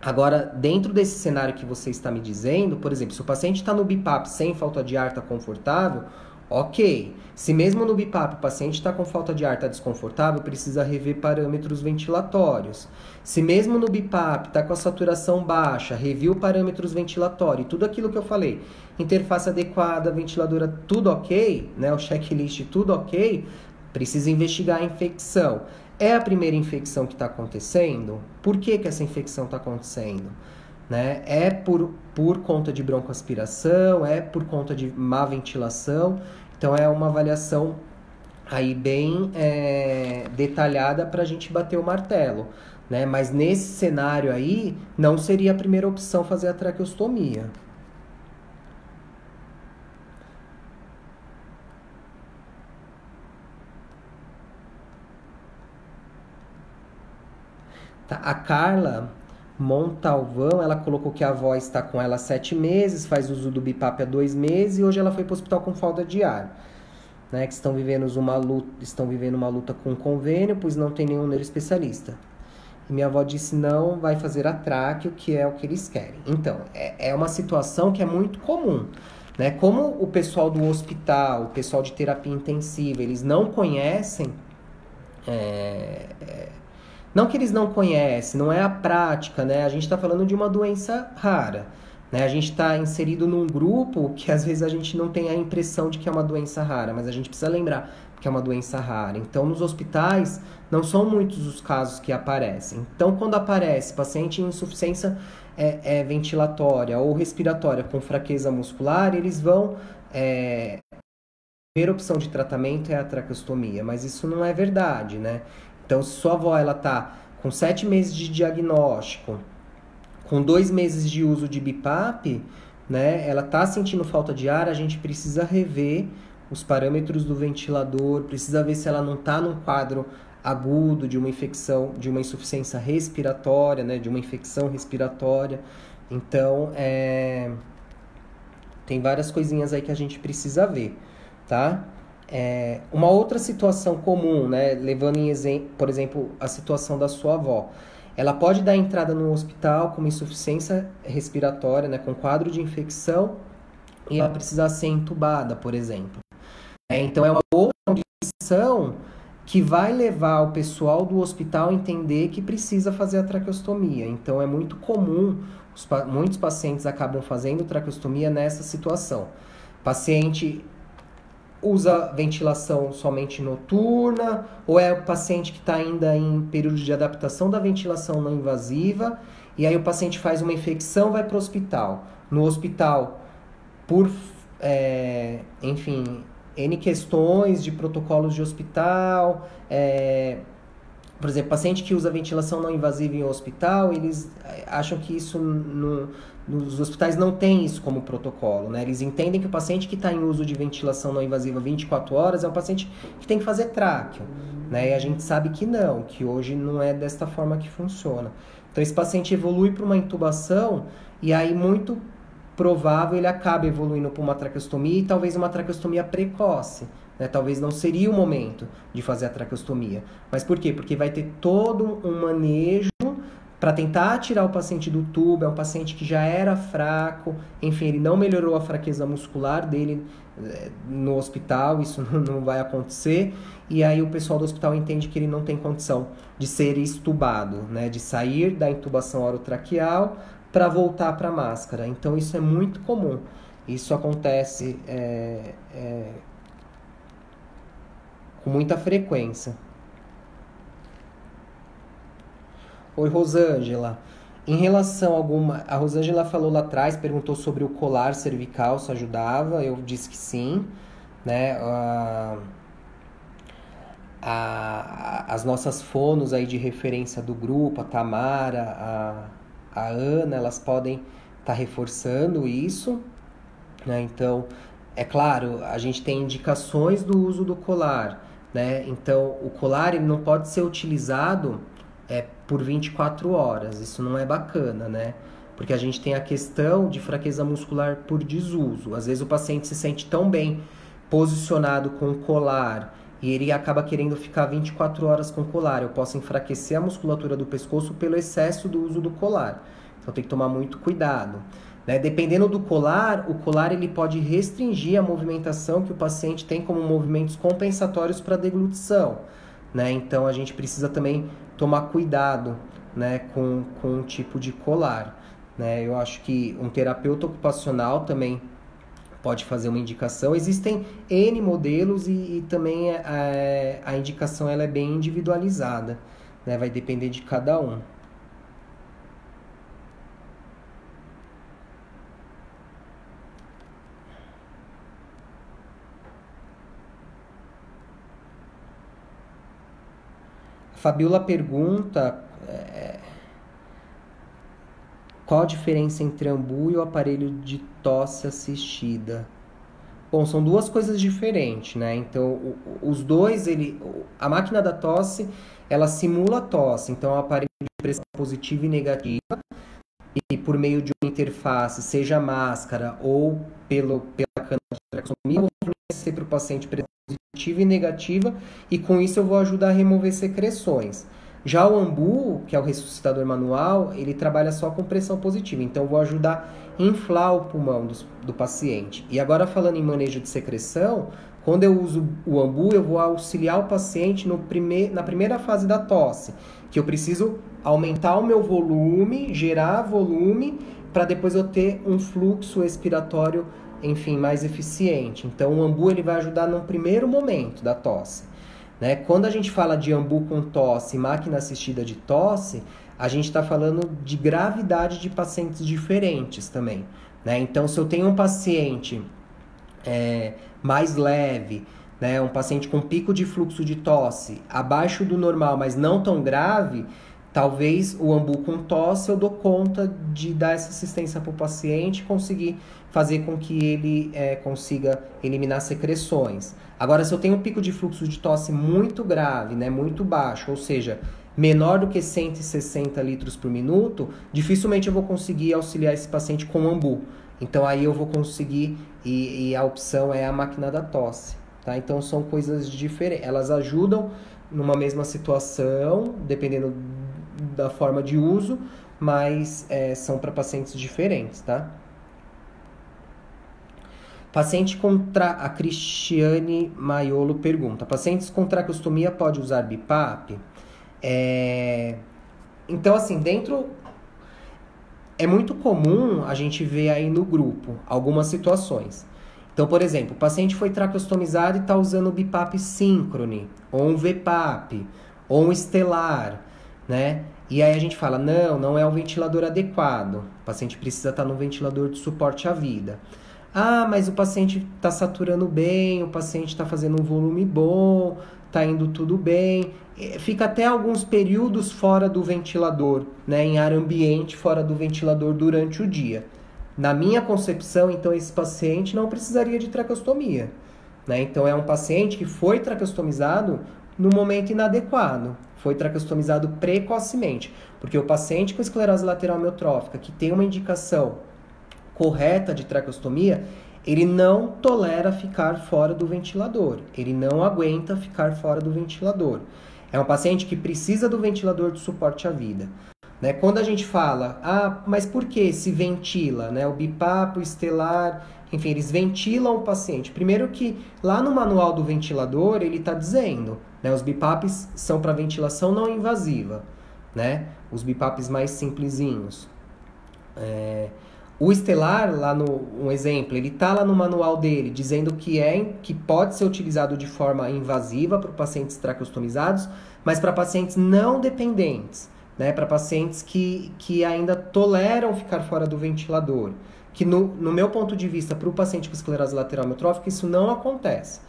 Agora, dentro desse cenário que você está me dizendo, por exemplo, se o paciente está no BIPAP sem falta de ar, está confortável, ok. Se mesmo no BIPAP o paciente está com falta de ar, está desconfortável, precisa rever parâmetros ventilatórios. Se mesmo no BIPAP está com a saturação baixa, reviu parâmetros ventilatórios, tudo aquilo que eu falei, interface adequada, ventiladora, tudo ok, né? O checklist, tudo ok, precisa investigar a infecção. É a primeira infecção que está acontecendo? Por que essa infecção está acontecendo? Né? É por conta de broncoaspiração, é por conta de má ventilação. Então, é uma avaliação aí bem detalhada para a gente bater o martelo, né? Mas nesse cenário aí, não seria a primeira opção fazer a traqueostomia. Tá, a Carla Montalvão, ela colocou que a avó está com ela há 7 meses, faz uso do BIPAP há 2 meses e hoje ela foi para o hospital com falta de ar, né? Que estão vivendo uma luta com o convênio, pois não tem nenhum neuroespecialista. E minha avó disse não vai fazer a tráqueo, que é o que eles querem. Então, é uma situação que é muito comum, né? Como o pessoal do hospital, o pessoal de terapia intensiva, eles não conhecem... Não que eles não conhecem, não é a prática, né? A gente está falando de uma doença rara, né? A gente está inserido num grupo que às vezes a gente não tem a impressão de que é uma doença rara, mas a gente precisa lembrar que é uma doença rara. Então, nos hospitais, não são muitos os casos que aparecem. Então, quando aparece paciente em insuficiência ventilatória ou respiratória com fraqueza muscular, eles vão... A primeira opção de tratamento é a traqueostomia, mas isso não é verdade, né? Então, se sua avó está com 7 meses de diagnóstico, com 2 meses de uso de BIPAP, né, ela está sentindo falta de ar, a gente precisa rever os parâmetros do ventilador, precisa ver se ela não está num quadro agudo de uma infecção, de uma insuficiência respiratória, né, de uma infecção respiratória. Então, tem várias coisinhas aí que a gente precisa ver, tá? Uma outra situação comum, né, levando em exemplo, por exemplo, a situação da sua avó, ela pode dar entrada no hospital com uma insuficiência respiratória, né, com quadro de infecção, e ela precisar ser entubada, por exemplo. Então, é uma outra condição que vai levar o pessoal do hospital a entender que precisa fazer a traqueostomia. Então, é muito comum, muitos pacientes acabam fazendo traqueostomia nessa situação. Paciente... usa ventilação somente noturna, ou é o paciente que está ainda em período de adaptação da ventilação não invasiva, e aí o paciente faz uma infecção, vai para o hospital. No hospital, por, enfim, N questões de protocolos de hospital, por exemplo, paciente que usa ventilação não invasiva em hospital, eles acham que isso nos hospitais não tem isso como protocolo, né? Eles entendem que o paciente que está em uso de ventilação não invasiva 24 horas é um paciente que tem que fazer tráqueo, né? E a gente sabe que não, que hoje não é desta forma que funciona. Então, esse paciente evolui para uma intubação e aí muito provável ele acaba evoluindo para uma traqueostomia e talvez uma traqueostomia precoce. Né? Talvez não seria o momento de fazer a traqueostomia. Mas por quê? Porque vai ter todo um manejo para tentar tirar o paciente do tubo. É um paciente que já era fraco, enfim, ele não melhorou a fraqueza muscular dele no hospital, isso não vai acontecer. E aí o pessoal do hospital entende que ele não tem condição de ser extubado, né? De sair da intubação orotraqueal para voltar para a máscara. Então isso é muito comum. Isso acontece com muita frequência. Oi, Rosângela. Em relação a alguma... A Rosângela falou lá atrás, perguntou sobre o colar cervical, se ajudava. Eu disse que sim, né? As nossas fonos aí de referência do grupo, a Tamara, a Ana, elas podem estar reforçando isso, né? Então, é claro, a gente tem indicações do uso do colar, né? Então, o colar ele não pode ser utilizado por 24 horas, isso não é bacana, né? Porque a gente tem a questão de fraqueza muscular por desuso. Às vezes o paciente se sente tão bem posicionado com o colar e ele acaba querendo ficar 24 horas com o colar. Eu posso enfraquecer a musculatura do pescoço pelo excesso do uso do colar. Então tem que tomar muito cuidado. Né? Dependendo do colar, o colar ele pode restringir a movimentação que o paciente tem como movimentos compensatórios para deglutição. Né? Então a gente precisa também tomar cuidado, né, com o tipo de colar. Né? Eu acho que um terapeuta ocupacional também pode fazer uma indicação. Existem N modelos e também a indicação ela é bem individualizada, né? Vai depender de cada um. A Fabiola pergunta qual a diferença entre ambu e o aparelho de tosse assistida. Bom, são duas coisas diferentes, né? Então, os dois, a máquina da tosse, ela simula a tosse. Então, é um aparelho de pressão positiva e negativa. E por meio de uma interface, seja máscara ou pela cana de traqueostomia, eu vou fornecer para o paciente pressão positiva e negativa. E com isso eu vou ajudar a remover secreções. Já o ambu, que é o ressuscitador manual, ele trabalha só com pressão positiva. Então, eu vou ajudar a inflar o pulmão do paciente. E agora, falando em manejo de secreção, quando eu uso o ambu, eu vou auxiliar o paciente na primeira fase da tosse, que eu preciso aumentar o meu volume, gerar volume, para depois eu ter um fluxo expiratório, enfim, mais eficiente. Então, o ambu ele vai ajudar no primeiro momento da tosse. Né? Quando a gente fala de ambu com tosse, máquina assistida de tosse, a gente está falando de gravidade de pacientes diferentes também. Né? Então, se eu tenho um paciente mais leve, né? Um paciente com pico de fluxo de tosse abaixo do normal, mas não tão grave, talvez o ambu com tosse eu dou conta de dar essa assistência para o paciente e conseguir fazer com que ele consiga eliminar secreções. Agora, se eu tenho um pico de fluxo de tosse muito grave, né, muito baixo, ou seja, menor do que 160 litros por minuto, dificilmente eu vou conseguir auxiliar esse paciente com ambu. Então, aí eu vou conseguir, e a opção é a máquina da tosse. Tá? Então, são coisas diferentes. Elas ajudam numa mesma situação, dependendo da forma de uso, mas são para pacientes diferentes, tá? Paciente a Cristiane Maiolo pergunta: pacientes com traqueostomia pode usar BiPAP? Então, assim, é muito comum a gente ver aí no grupo algumas situações. Então, por exemplo, o paciente foi traqueostomizado e está usando o BiPAP síncrone, ou um VPAP, ou um estelar, né? E aí a gente fala, não é o ventilador adequado. O paciente precisa estar no ventilador de suporte à vida. Ah, mas o paciente está saturando bem, o paciente está fazendo um volume bom, está indo tudo bem. Fica até alguns períodos fora do ventilador, né? Em ar ambiente, fora do ventilador durante o dia. Na minha concepção, então, esse paciente não precisaria de traqueostomia, né? Então, é um paciente que foi traqueostomizado no momento inadequado, foi traqueostomizado precocemente, porque o paciente com esclerose lateral amiotrófica, que tem uma indicação correta de traqueostomia, ele não tolera ficar fora do ventilador, ele não aguenta ficar fora do ventilador. É um paciente que precisa do ventilador de suporte à vida. Né? Quando a gente fala, mas por que se ventila? Né? O BiPAP, o estelar, enfim, eles ventilam o paciente. Primeiro que lá no manual do ventilador ele está dizendo, né? Os BiPAPs são para ventilação não invasiva, né? Os BiPAPs mais simplesinhos. O estelar, lá um exemplo, ele está lá no manual dele, dizendo que pode ser utilizado de forma invasiva para pacientes traqueostomizados, mas para pacientes não dependentes, né? Para pacientes que ainda toleram ficar fora do ventilador. Que no meu ponto de vista, para o paciente com esclerose lateral amiotrófica, isso não acontece.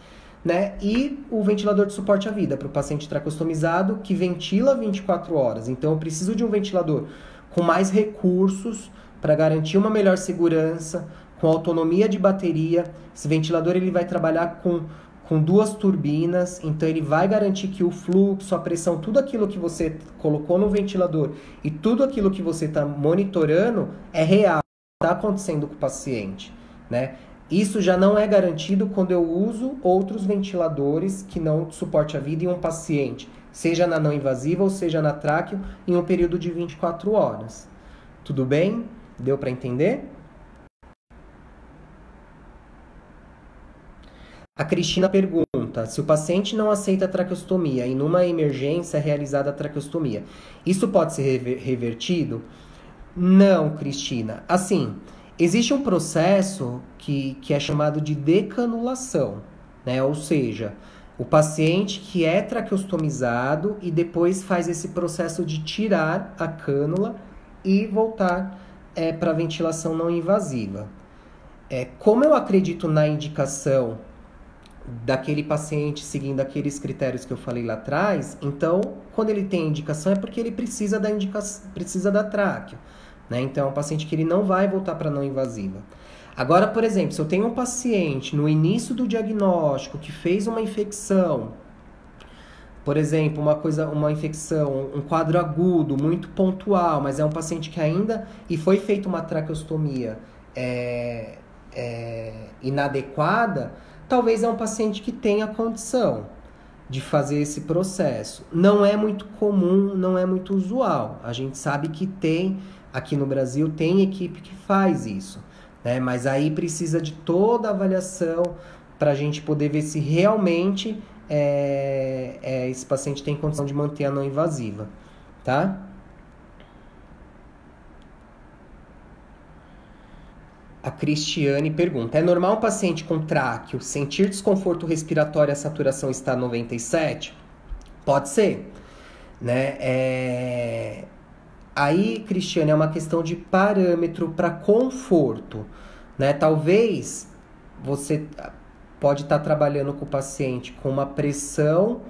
Né? E o ventilador de suporte à vida, para o paciente traqueostomizado, que ventila 24 horas. Então, eu preciso de um ventilador com mais recursos, para garantir uma melhor segurança, com autonomia de bateria. Esse ventilador ele vai trabalhar com 2 turbinas, então ele vai garantir que o fluxo, a pressão, tudo aquilo que você colocou no ventilador e tudo aquilo que você está monitorando é real, está acontecendo com o paciente, né? Isso já não é garantido quando eu uso outros ventiladores que não suporte a vida em um paciente, seja na não invasiva ou seja na tráqueo, em um período de 24 horas. Tudo bem? Deu para entender? A Cristina pergunta, se o paciente não aceita a traqueostomia e numa emergência é realizada a traqueostomia, isso pode ser revertido? Não, Cristina. Assim, existe um processo que é chamado de decanulação, né? Ou seja, o paciente que é traqueostomizado e depois faz esse processo de tirar a cânula e voltar para ventilação não invasiva. Como eu acredito na indicação daquele paciente seguindo aqueles critérios que eu falei lá atrás, então, quando ele tem indicação é porque ele precisa da tráqueo, né? Então, é um paciente que ele não vai voltar para não invasiva. Agora, por exemplo, se eu tenho um paciente no início do diagnóstico que fez uma infecção, por exemplo, uma infecção, um quadro agudo, muito pontual, mas é um paciente que ainda, e foi feita uma traqueostomia inadequada, talvez é um paciente que tenha condição de fazer esse processo. Não é muito comum, não é muito usual. A gente sabe que aqui no Brasil, tem equipe que faz isso, né? Mas aí precisa de toda a avaliação para a gente poder ver se realmente esse paciente tem condição de manter a não invasiva, tá? A Cristiane pergunta, é normal um paciente com tráqueo sentir desconforto respiratório e a saturação está 97? Pode ser, né? Aí, Cristiane, é uma questão de parâmetro para conforto, né? Talvez você pode estar trabalhando com o paciente com uma pressão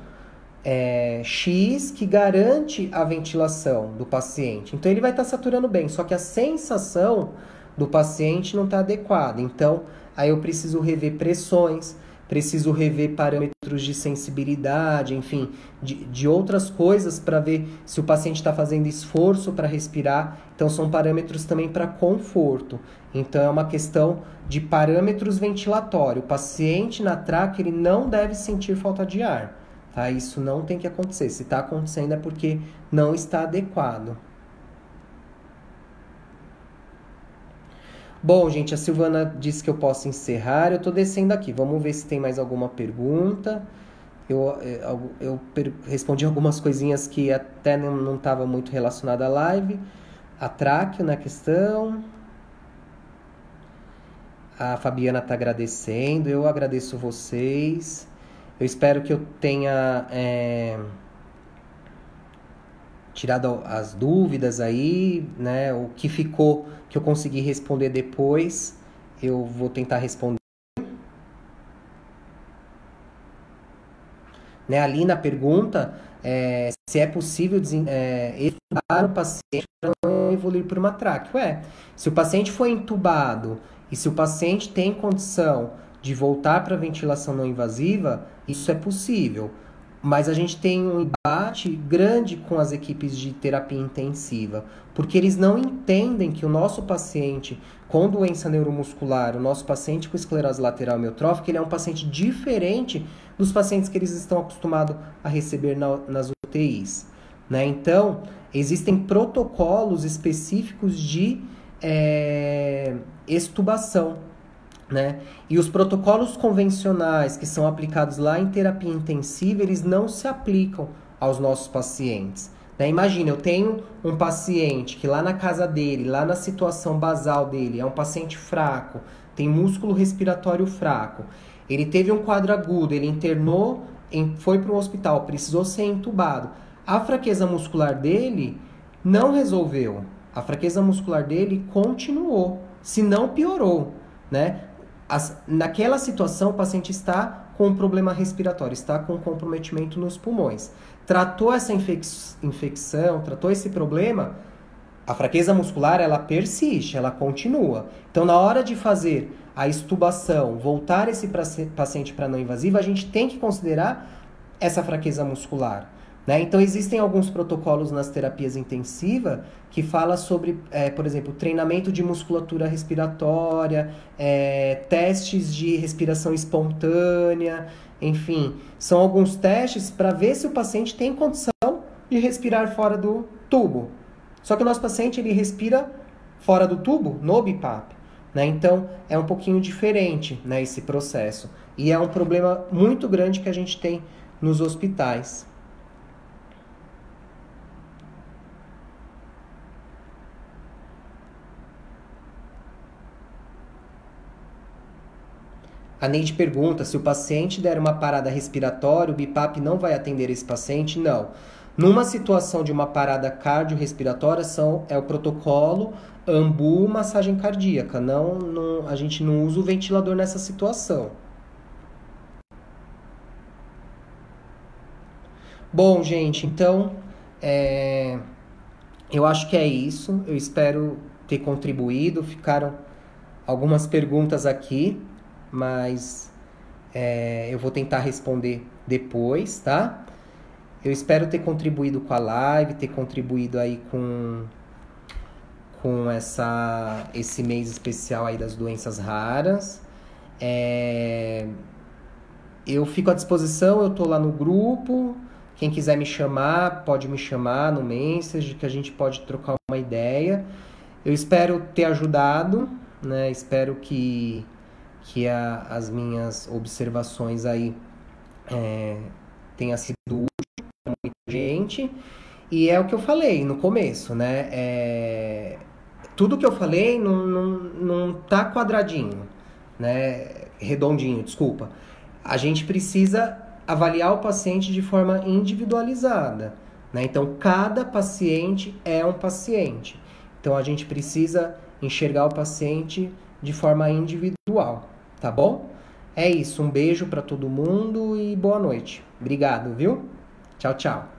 X que garante a ventilação do paciente. Então, ele vai estar saturando bem, só que a sensação do paciente não está adequada. Então, aí eu preciso rever pressões, preciso rever parâmetros de sensibilidade, enfim, de outras coisas para ver se o paciente está fazendo esforço para respirar. Então, são parâmetros também para conforto. Então, é uma questão de parâmetros ventilatórios. O paciente na tráquea, ele não deve sentir falta de ar, tá? Isso não tem que acontecer. Se está acontecendo é porque não está adequado. Bom, gente, a Silvana disse que eu posso encerrar. Eu estou descendo aqui. Vamos ver se tem mais alguma pergunta. Eu respondi algumas coisinhas que até não estava muito relacionada à live. A tráqueo na questão. A Fabiana está agradecendo, eu agradeço vocês. Eu espero que eu tenha tirado as dúvidas aí, né? O que ficou, que eu consegui responder depois, eu vou tentar responder. Né? Ali na pergunta, se é possível estudar o paciente para não evoluir por uma traque. Se o paciente foi entubado e se o paciente tem condição de voltar para a ventilação não invasiva, isso é possível. Mas a gente tem um embate grande com as equipes de terapia intensiva, porque eles não entendem que o nosso paciente com doença neuromuscular, o nosso paciente com esclerose lateral amiotrófica, ele é um paciente diferente dos pacientes que eles estão acostumados a receber nas UTIs. Né? Então, existem protocolos específicos de extubação. Né? E os protocolos convencionais que são aplicados lá em terapia intensiva, eles não se aplicam aos nossos pacientes. Né? Imagina, eu tenho um paciente que lá na casa dele, lá na situação basal dele, é um paciente fraco, tem músculo respiratório fraco, ele teve um quadro agudo, ele internou, foi para o hospital, precisou ser entubado. A fraqueza muscular dele não resolveu, a fraqueza muscular dele continuou, se não piorou, né? Naquela situação, o paciente está com um problema respiratório, está com comprometimento nos pulmões. Tratou essa infecção, tratou esse problema, a fraqueza muscular, ela persiste, ela continua. Então, na hora de fazer a extubação, voltar esse paciente para não invasiva, a gente tem que considerar essa fraqueza muscular. Né? Então, existem alguns protocolos nas terapias intensivas que falam sobre, por exemplo, treinamento de musculatura respiratória, testes de respiração espontânea, enfim, são alguns testes para ver se o paciente tem condição de respirar fora do tubo. Só que o nosso paciente, ele respira fora do tubo, no BiPAP. Né? Então, é um pouquinho diferente, né, esse processo. E é um problema muito grande que a gente tem nos hospitais. A Neide pergunta se o paciente der uma parada respiratória, o BiPAP não vai atender esse paciente? Não. Numa situação de uma parada cardiorrespiratória, é o protocolo AMBU massagem cardíaca. A gente não usa o ventilador nessa situação. Bom, gente, então, eu acho que é isso. Eu espero ter contribuído. Ficaram algumas perguntas aqui, mas eu vou tentar responder depois, tá? Eu espero ter contribuído com a live, ter contribuído aí com esse mês especial aí das doenças raras. Eu fico à disposição, eu tô lá no grupo. Quem quiser me chamar, pode me chamar no Message, que a gente pode trocar uma ideia. Eu espero ter ajudado, né? Espero que as minhas observações aí tenha sido útil para muita gente. E é o que eu falei no começo, né? Tudo que eu falei não tá quadradinho, né? Redondinho, desculpa. A gente precisa avaliar o paciente de forma individualizada, né? Então, cada paciente é um paciente. Então, a gente precisa enxergar o paciente de forma individual, tá bom? É isso, um beijo para todo mundo e boa noite. Obrigado, viu? Tchau, tchau.